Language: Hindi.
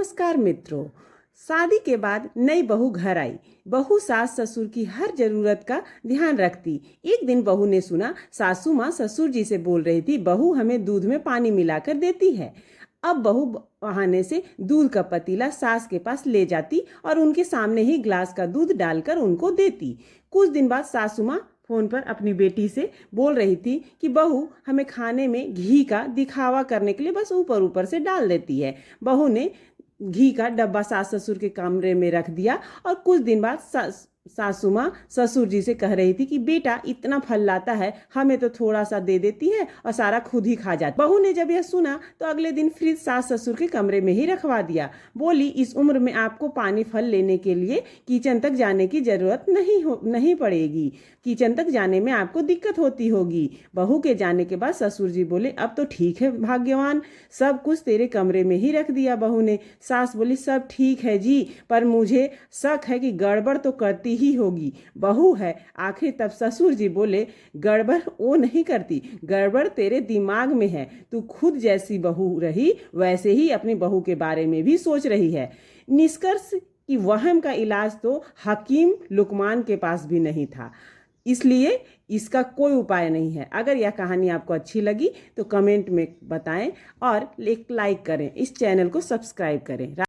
नमस्कार मित्रों। शादी के बाद नई बहू घर आई। बहू सास ससुर की हर जरूरत का ध्यान रखती। एक दिन बहू ने सुना सासू माँ ससुर जी से बोल रही थी, बहू हमें दूध में पानी मिलाकर देती है। अब बहू बहाने से दूध का पतीला सास के पास ले जाती और उनके सामने ही ग्लास का दूध डालकर उनको देती। कुछ दिन बाद सासू माँ फोन पर अपनी बेटी से बोल रही थी कि बहू हमें खाने में घी का दिखावा करने के लिए बस ऊपर ऊपर से डाल देती है। बहू ने घी का डब्बा सास ससुर के कमरे में रख दिया और कुछ दिन बाद सासू माँ ससुर जी से कह रही थी कि बेटा इतना फल लाता है, हमें तो थोड़ा सा दे देती है और सारा खुद ही खा जाती। बहू ने जब यह सुना तो अगले दिन फ्रिज सास ससुर के कमरे में ही रखवा दिया। बोली, इस उम्र में आपको पानी फल लेने के लिए किचन तक जाने की जरूरत नहीं पड़ेगी। किचन तक जाने में आपको दिक्कत होती होगी। बहू के जाने के बाद ससुर जी बोले, अब तो ठीक है भाग्यवान, सब कुछ तेरे कमरे में ही रख दिया। बहू ने। सास बोली, सब ठीक है जी, पर मुझे शक है कि गड़बड़ तो करती ही होगी। बहू है आखिर। तब ससुर जी बोले, गड़बड़ वो नहीं करती, गड़बड़ तेरे दिमाग में है। तू खुद जैसी बहू रही वैसे ही अपनी बहू के बारे में भी सोच रही है। निष्कर्ष कि वहम का इलाज तो हकीम लुकमान के पास भी नहीं था, इसलिए इसका कोई उपाय नहीं है। अगर यह कहानी आपको अच्छी लगी तो कमेंट में बताएं और एक लाइक करें, इस चैनल को सब्सक्राइब करें।